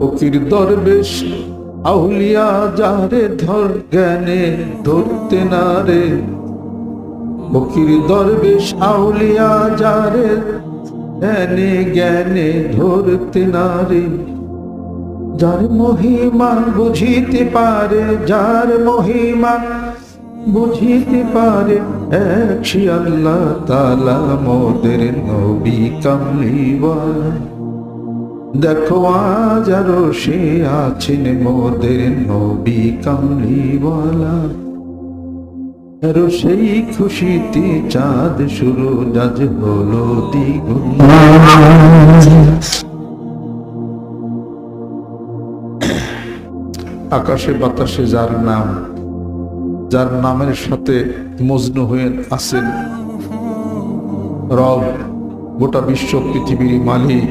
ফকির দরবেশ আউলিয়া যারে ধর জ্ঞানে ধরতে না রে, ফকির দরবেশ আউলিয়া যারে জ্ঞানে জ্ঞানে ধরতে না রে, যার মহিমা বুঝিতে পারে, যার মহিমা বুঝিতে পারে, এক সে আল্লাহ তাআলা মোদের নবী কামলিওয়ালা। দেখো আজ আরো সে আছেন মোদের নবী কামলিওয়ালা, আরো সেই খুশিতে চাঁদ শুরু আজ হলো দ্বিগুণ। আকাশে বাতাসে যার নাম, যার নামের সাথে মজনু হয়ে আছেন রব, গোটা বিশ্ব পৃথিবীর মালিক,